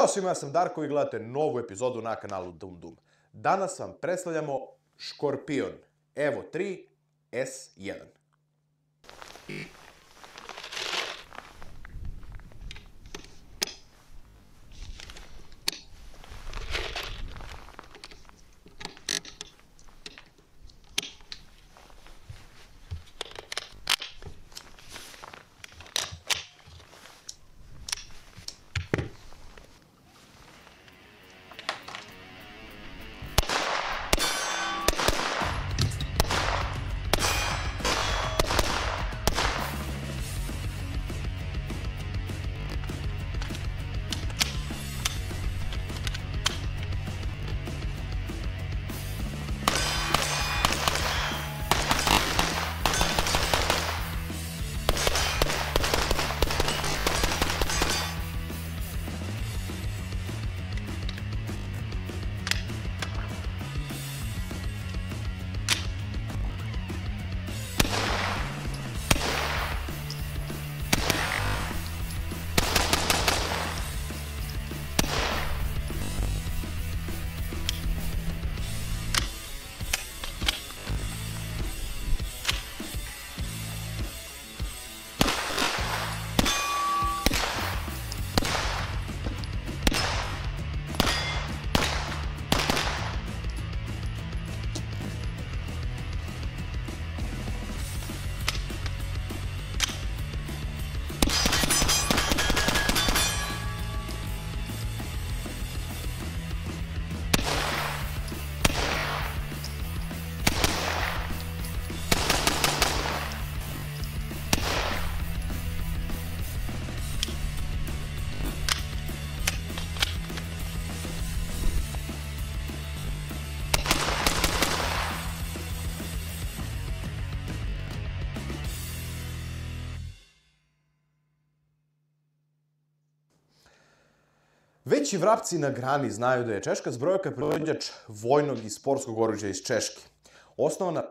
Ćao svima, ja sam Darko i gledate novu epizodu na kanalu Dum Dum. Danas vam predstavljamo Škorpion Evo 3 S1. Veći vrapci na grani znaju da je češka zbrojka proizvođač vojnog i sportskog oruđa iz Češke. Osnovana